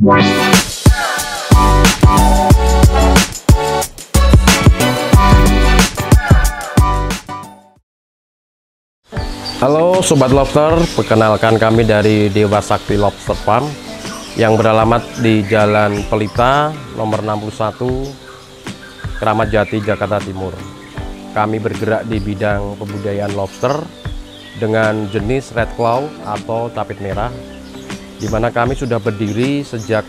Halo Sobat Lobster, perkenalkan kami dari Dewa Sakti Lobster Farm yang beralamat di Jalan Pelita nomor 61, Kramat Jati, Jakarta Timur. Kami bergerak di bidang pembudidayaan lobster dengan jenis red claw atau capit merah, di mana kami sudah berdiri sejak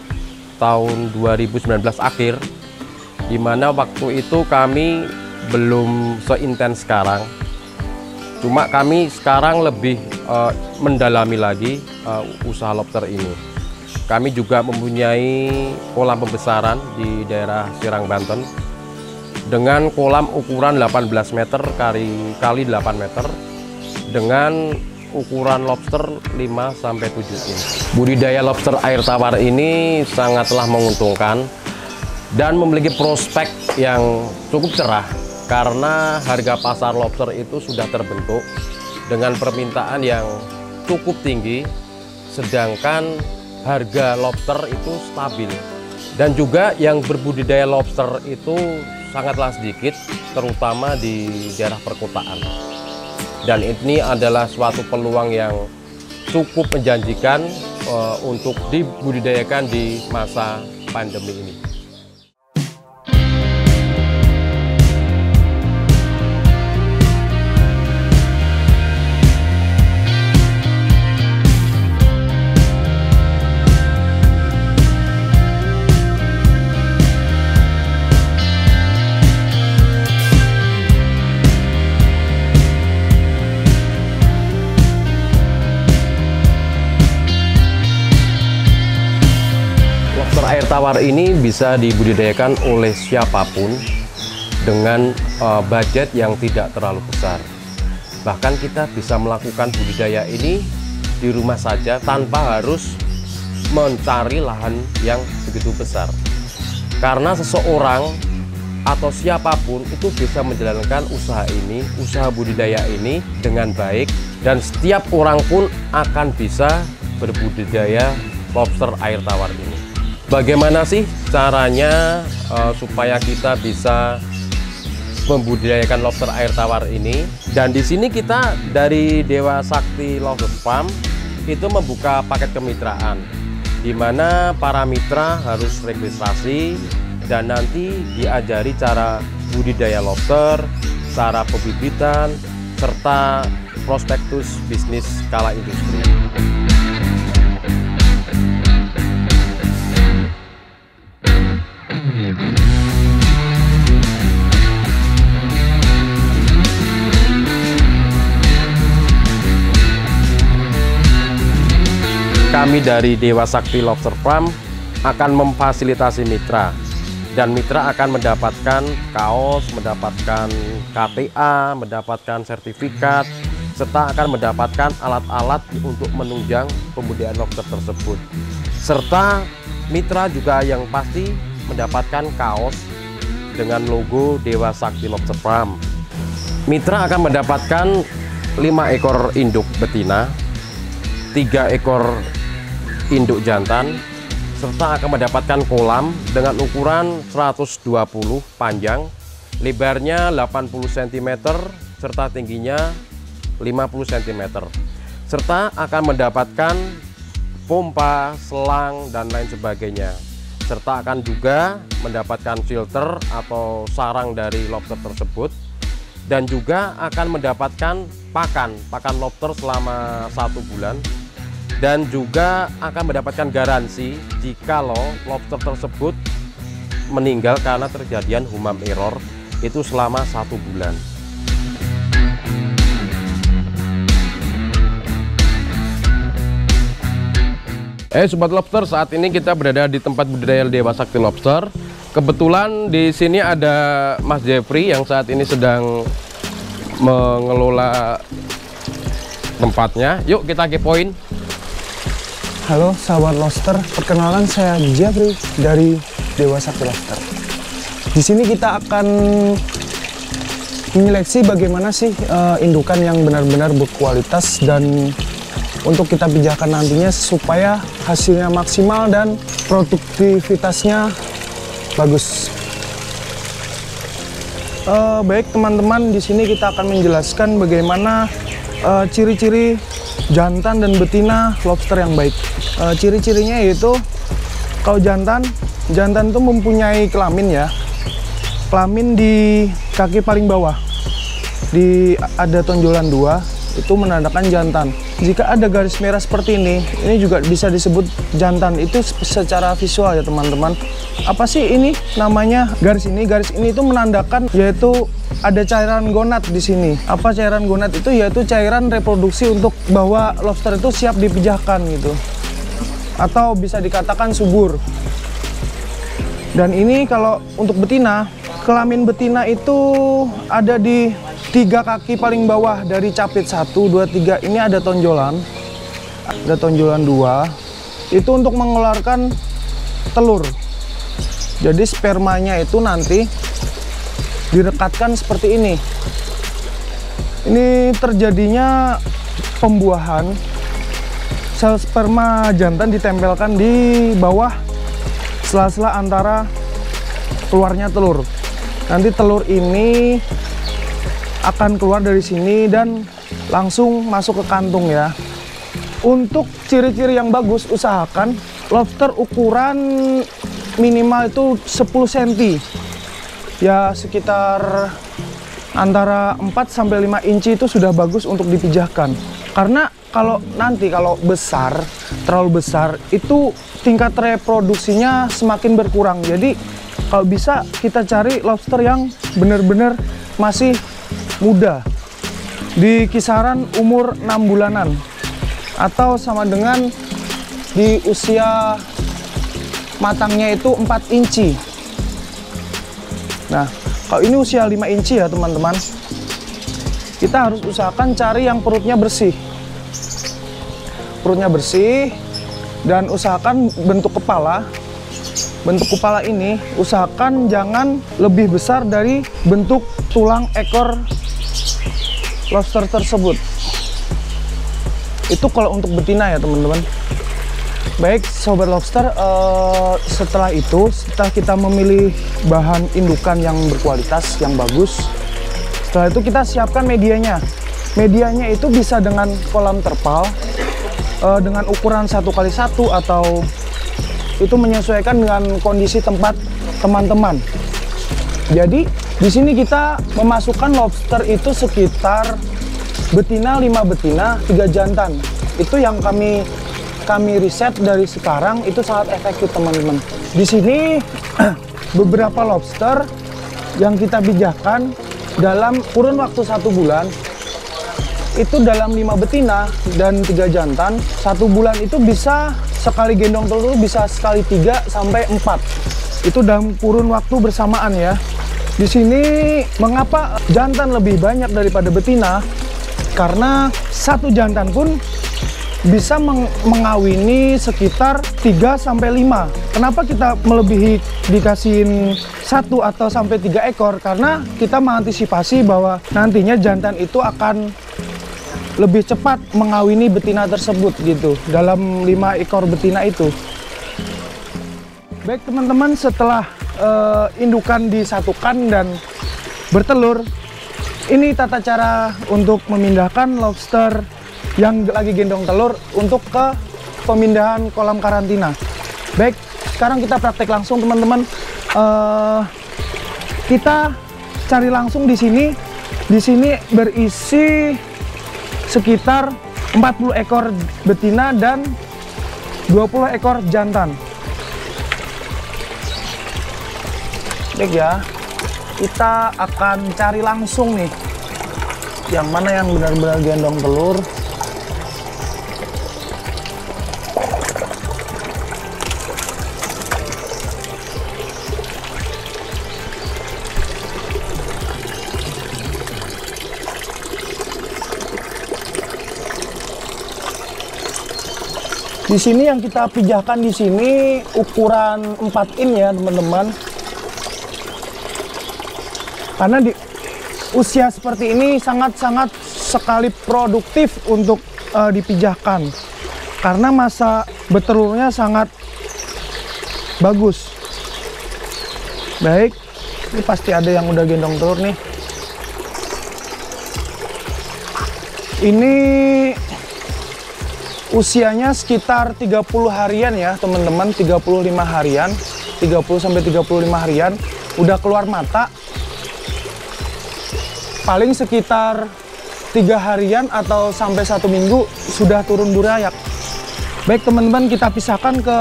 tahun 2019 akhir, di mana waktu itu kami belum seintens sekarang. Cuma kami sekarang lebih mendalami lagi usaha lobster ini. Kami juga mempunyai kolam pembesaran di daerah Serang, Banten dengan kolam ukuran 18 meter kali 8 meter dengan ukuran lobster 5-7 inch. Budidaya lobster air tawar ini sangatlah menguntungkan dan memiliki prospek yang cukup cerah, karena harga pasar lobster itu sudah terbentuk dengan permintaan yang cukup tinggi, sedangkan harga lobster itu stabil. Dan juga yang berbudidaya lobster itu sangatlah sedikit, terutama di daerah perkotaan. Dan ini adalah suatu peluang yang cukup menjanjikan untuk dibudidayakan di masa pandemi ini. Air tawar ini bisa dibudidayakan oleh siapapun dengan budget yang tidak terlalu besar. Bahkan kita bisa melakukan budidaya ini di rumah saja tanpa harus mencari lahan yang begitu besar. Karena seseorang atau siapapun itu bisa menjalankan usaha budidaya ini dengan baik, dan setiap orang pun akan bisa berbudidaya lobster air tawar ini. Bagaimana sih caranya supaya kita bisa membudidayakan lobster air tawar ini? Dan di sini kita dari Dewa Sakti Lobster Farm itu membuka paket kemitraan, di mana para mitra harus registrasi dan nanti diajari cara budidaya lobster, cara pembibitan, serta prospektus bisnis skala industri. Kami dari Dewa Sakti Lobster Farm akan memfasilitasi mitra, dan mitra akan mendapatkan kaos, mendapatkan KTA, mendapatkan sertifikat, serta akan mendapatkan alat-alat untuk menunjang pembudidayaan lobster tersebut. Serta mitra juga yang pasti mendapatkan kaos dengan logo Dewa Sakti Lobster Farm. Mitra akan mendapatkan 5 ekor induk betina, 3 ekor induk jantan, serta akan mendapatkan kolam dengan ukuran 120 panjang, lebarnya 80 cm, serta tingginya 50 cm. Serta akan mendapatkan pompa, selang, dan lain sebagainya. Serta akan juga mendapatkan filter atau sarang dari lobster tersebut, dan juga akan mendapatkan pakan lobster selama 1 bulan, dan juga akan mendapatkan garansi jikalau lobster tersebut meninggal karena terjadian humam error itu selama 1 bulan. Sobat Lobster, saat ini kita berada di tempat budidaya Dewa Sakti Lobster. Kebetulan di sini ada Mas Jeffrey yang saat ini sedang mengelola tempatnya. Yuk kita kepoin. Halo sahabat Lobster, perkenalkan saya Jeffrey dari Dewa Sakti Lobster. Di sini kita akan menyeleksi bagaimana sih indukan yang benar-benar berkualitas dan untuk kita pijahkan nantinya supaya hasilnya maksimal dan produktivitasnya bagus. Baik teman-teman, di sini kita akan menjelaskan bagaimana ciri-ciri jantan dan betina lobster yang baik. Ciri-cirinya yaitu kalau jantan itu mempunyai kelamin ya. Kelamin di kaki paling bawah, ada tonjolan 2, itu menandakan jantan. Jika ada garis merah seperti ini juga bisa disebut jantan. Itu secara visual ya teman-teman. Apa sih ini namanya garis ini? Garis ini itu menandakan yaitu ada cairan gonad di sini. Apa cairan gonad itu? Yaitu cairan reproduksi untuk bahwa lobster itu siap dipijahkan gitu. Atau bisa dikatakan subur. Dan ini kalau untuk betina, kelamin betina itu ada di 3 kaki paling bawah dari capit 1, 2, 3. Ini ada tonjolan 2. Itu untuk mengeluarkan telur. Jadi spermanya itu nanti direkatkan seperti ini. Ini terjadinya pembuahan. Sel sperma jantan ditempelkan di bawah sela-sela antara keluarnya telur. Nanti telur ini akan keluar dari sini dan langsung masuk ke kantung ya. Untuk ciri-ciri yang bagus, usahakan lobster ukuran minimal itu 10 cm. Ya sekitar antara 4 sampai 5 inci itu sudah bagus untuk dipijahkan. Karena kalau besar, terlalu besar, itu tingkat reproduksinya semakin berkurang. Jadi kalau bisa kita cari lobster yang benar-benar masih muda, di kisaran umur 6 bulanan atau sama dengan di usia matangnya itu 4 inci. Nah, kalau ini usia 5 inci ya teman-teman, kita harus usahakan cari yang perutnya bersih. Perutnya bersih, dan usahakan bentuk kepala. Bentuk kepala ini usahakan jangan lebih besar dari bentuk tulang ekor lobster tersebut. Itu kalau untuk betina ya teman-teman. Baik sobat lobster, setelah kita memilih bahan indukan yang berkualitas, yang bagus, setelah itu kita siapkan medianya. Medianya itu bisa dengan kolam terpal, dengan ukuran 1x1 atau itu menyesuaikan dengan kondisi tempat teman-teman. Jadi di sini kita memasukkan lobster itu sekitar betina 5 betina, 3 jantan. Itu yang kami riset dari sekarang, itu sangat efektif teman-teman. Di sini beberapa lobster yang kita pijahkan dalam kurun waktu 1 bulan. Itu dalam 5 betina dan 3 jantan, 1 bulan itu bisa sekali gendong telur bisa sekali 3 sampai 4. Itu dalam kurun waktu bersamaan ya. Di sini mengapa jantan lebih banyak daripada betina? Karena 1 jantan pun bisa mengawini sekitar 3 sampai 5. Kenapa kita melebihi dikasihin 1 atau sampai 3 ekor? Karena kita mengantisipasi bahwa nantinya jantan itu akan lebih cepat mengawini betina tersebut gitu, dalam 5 ekor betina itu. Baik teman-teman, setelah indukan disatukan dan bertelur, ini tata cara untuk memindahkan lobster yang lagi gendong telur untuk ke pemindahan kolam karantina. Baik, sekarang kita praktek langsung teman-teman. Kita cari langsung di sini. Di sini berisi sekitar 40 ekor betina dan 20 ekor jantan. Baik ya, kita akan cari langsung nih yang mana yang benar-benar gendong telur. Di sini yang kita pijahkan di sini ukuran 4 in ya teman-teman. Karena di usia seperti ini sangat-sangat sekali produktif untuk dipijahkan karena masa bertelurnya sangat bagus. Baik, ini pasti ada yang udah gendong telur nih. Ini usianya sekitar 30 harian ya teman-teman, 35 harian, 30-35 harian, udah keluar mata. Paling sekitar 3 harian atau sampai 1 minggu sudah turun burayak. Baik teman-teman, kita pisahkan ke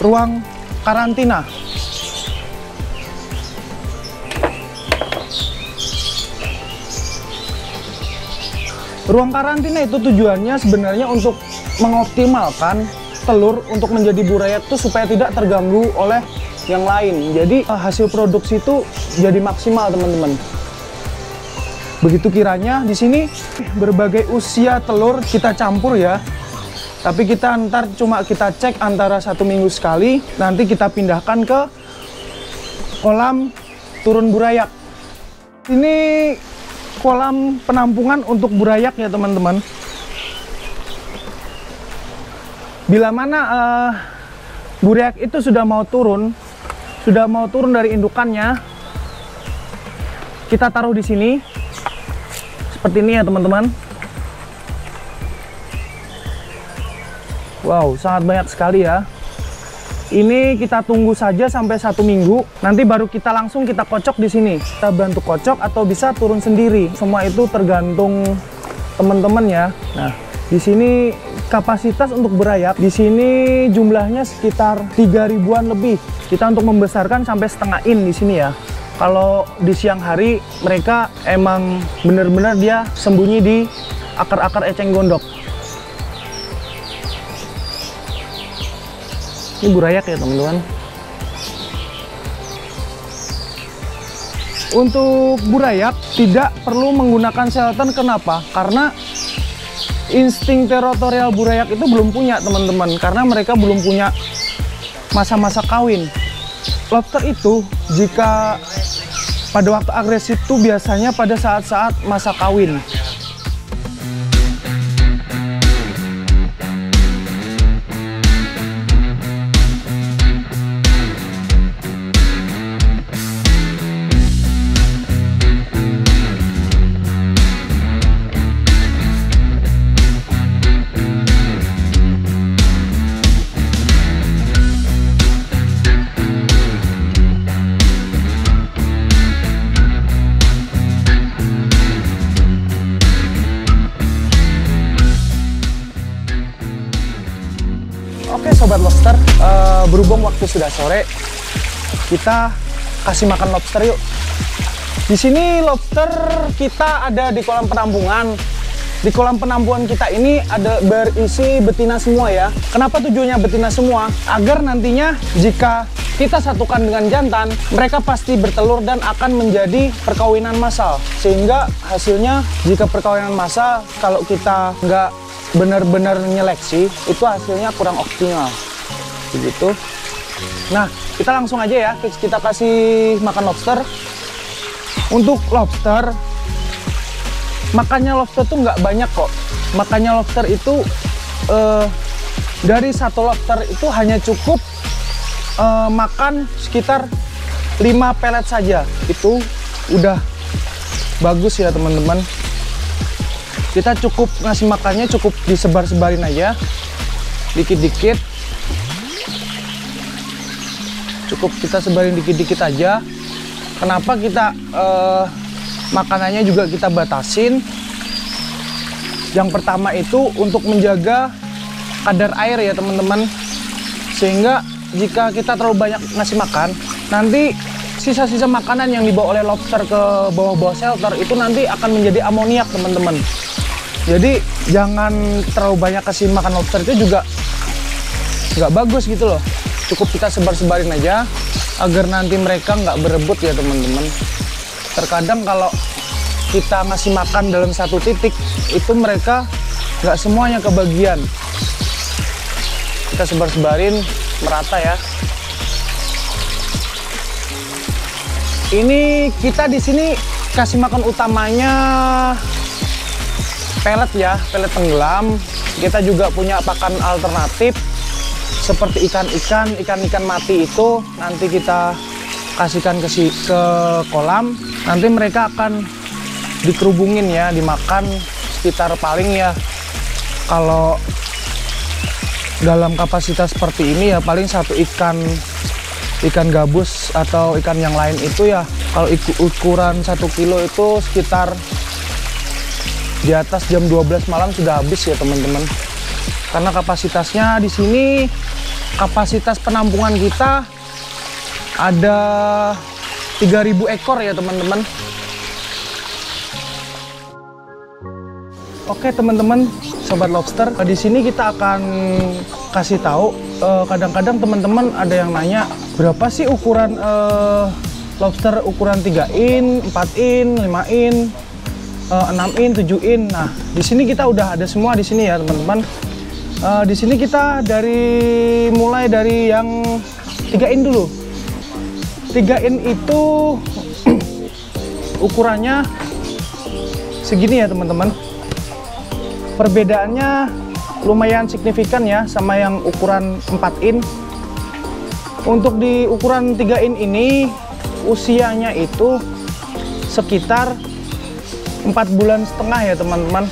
ruang karantina. Ruang karantina itu tujuannya sebenarnya untuk mengoptimalkan telur untuk menjadi burayak itu supaya tidak terganggu oleh yang lain. Jadi hasil produksi itu jadi maksimal teman-teman. Begitu kiranya di sini berbagai usia telur kita campur ya. Tapi kita ntar cuma kita cek antara 1 minggu sekali, nanti kita pindahkan ke kolam turun burayak. Ini kolam penampungan untuk burayak ya teman-teman. Bila mana burayak itu sudah mau turun dari indukannya, kita taruh di sini seperti ini ya teman-teman. Wow, sangat banyak sekali ya. Ini kita tunggu saja sampai 1 minggu, nanti baru kita langsung kita kocok di sini. Kita bantu kocok atau bisa turun sendiri. Semua itu tergantung teman-teman ya. Nah, di sini kapasitas untuk burayak di sini jumlahnya sekitar 3 ribuan lebih. Kita untuk membesarkan sampai setengah in di sini ya. Kalau di siang hari mereka emang benar-benar dia sembunyi di akar-akar eceng gondok. Ini burayak ya teman-teman. Untuk burayak tidak perlu menggunakan shelter. Kenapa? Karena insting teritorial burayak itu belum punya teman-teman. Karena mereka belum punya masa-masa kawin. Lobster itu jika pada waktu agresif itu biasanya pada saat-saat masa kawin. Oke sobat lobster, berhubung waktu sudah sore, kita kasih makan lobster yuk. Di sini lobster kita ada di kolam penampungan. Di kolam penampungan kita ini ada berisi betina semua ya. Kenapa tujuannya betina semua? Agar nantinya jika kita satukan dengan jantan, mereka pasti bertelur dan akan menjadi perkawinan massal. Sehingga hasilnya jika perkawinan massal, kalau kita nggak benar-benar nyeleksi, itu hasilnya kurang optimal begitu. Nah, kita langsung aja ya, kita kasih makan lobster. Untuk lobster, makannya lobster tuh nggak banyak kok. Makannya lobster itu dari satu lobster itu hanya cukup makan sekitar 5 pelet saja. Itu udah bagus ya teman-teman. Kita cukup ngasih makannya, cukup disebar-sebarin aja dikit-dikit. Cukup kita sebarin dikit-dikit aja. Kenapa kita makanannya juga kita batasin? Yang pertama itu untuk menjaga kadar air ya teman-teman. Sehingga jika kita terlalu banyak ngasih makan, nanti sisa-sisa makanan yang dibawa oleh lobster ke bawah-bawah shelter itu nanti akan menjadi amoniak teman-teman. Jadi jangan terlalu banyak kasih makan lobster, itu juga nggak bagus gitu loh. Cukup kita sebar-sebarin aja agar nanti mereka nggak berebut ya teman-teman. Terkadang kalau kita ngasih makan dalam satu titik, itu mereka nggak semuanya kebagian. Kita sebar-sebarin merata ya. Ini kita di sini kasih makan utamanya pelet ya, pelet tenggelam. Kita juga punya pakan alternatif seperti ikan-ikan mati itu nanti kita kasihkan ke kolam. Nanti mereka akan dikerubungin ya, dimakan sekitar paling ya, kalau dalam kapasitas seperti ini ya paling satu ikan gabus atau ikan yang lain itu ya, kalau ukuran 1 kilo itu sekitar di atas jam 12 malam sudah habis ya teman-teman. Karena kapasitasnya di sini, kapasitas penampungan kita ada 3.000 ekor ya teman-teman. Oke teman-teman, sobat lobster, di sini kita akan kasih tahu. Kadang-kadang teman-teman ada yang nanya berapa sih ukuran lobster ukuran 3 in, 4 in, 5 in, 6 in, 7 in. Nah, di sini kita udah ada semua di sini ya teman-teman. Di sini kita mulai dari yang 3 in dulu. 3 in itu ukurannya segini ya teman-teman. Perbedaannya lumayan signifikan ya sama yang ukuran 4 in. Untuk di ukuran 3 in ini usianya itu sekitar 4,5 bulan ya teman-teman.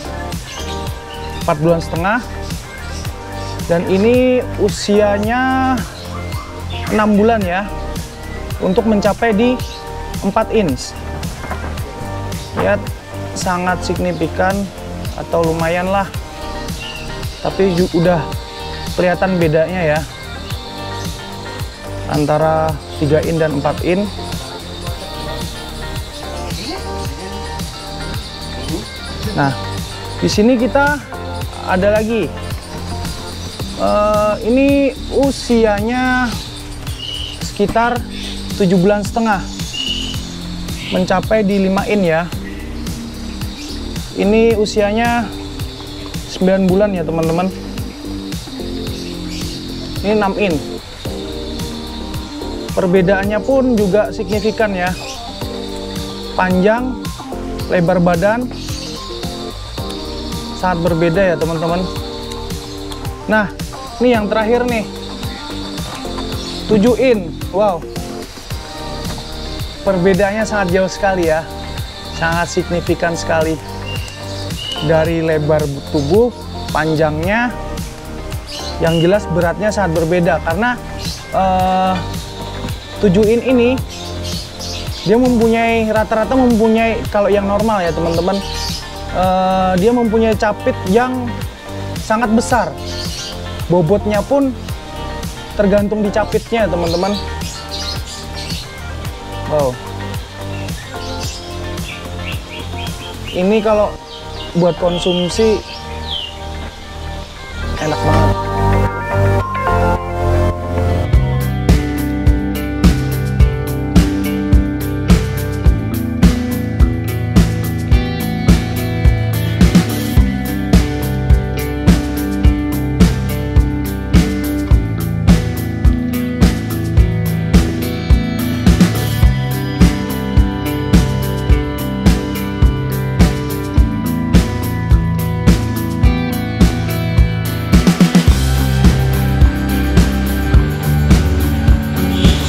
4,5 bulan. Dan ini usianya 6 bulan ya, untuk mencapai di 4 inch. Lihat, sangat signifikan atau lumayan lah, tapi udah kelihatan bedanya ya antara 3 in dan 4 in. Nah, di sini kita ada lagi. Ini usianya sekitar 7,5 bulan, mencapai di 5 in ya. Ini usianya 9 bulan ya teman-teman. Ini 6 in. Perbedaannya pun juga signifikan ya. Panjang, lebar badan sangat berbeda ya teman-teman. Nah, ini yang terakhir nih, 7 in. Wow, perbedaannya sangat jauh sekali ya, sangat signifikan sekali. Dari lebar tubuh, panjangnya, yang jelas beratnya sangat berbeda. Karena 7 in ini dia mempunyai, rata-rata mempunyai, kalau yang normal ya teman-teman, dia mempunyai capit yang sangat besar. Bobotnya pun tergantung di capitnya teman-teman. Wow, ini kalau buat konsumsi enak banget.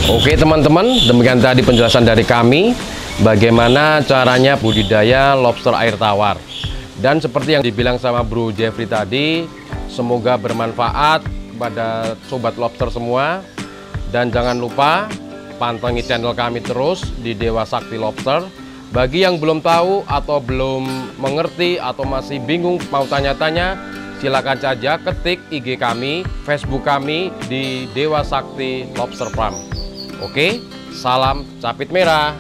Oke teman-teman, demikian tadi penjelasan dari kami bagaimana caranya budidaya lobster air tawar. Dan seperti yang dibilang sama Bro Jeffrey tadi, semoga bermanfaat pada sobat lobster semua. Dan jangan lupa pantengin channel kami terus di Dewa Sakti Lobster. Bagi yang belum tahu atau belum mengerti atau masih bingung mau tanya-tanya, silakan saja ketik IG kami, Facebook kami di Dewa Sakti Lobster Farm. Oke, salam capit merah.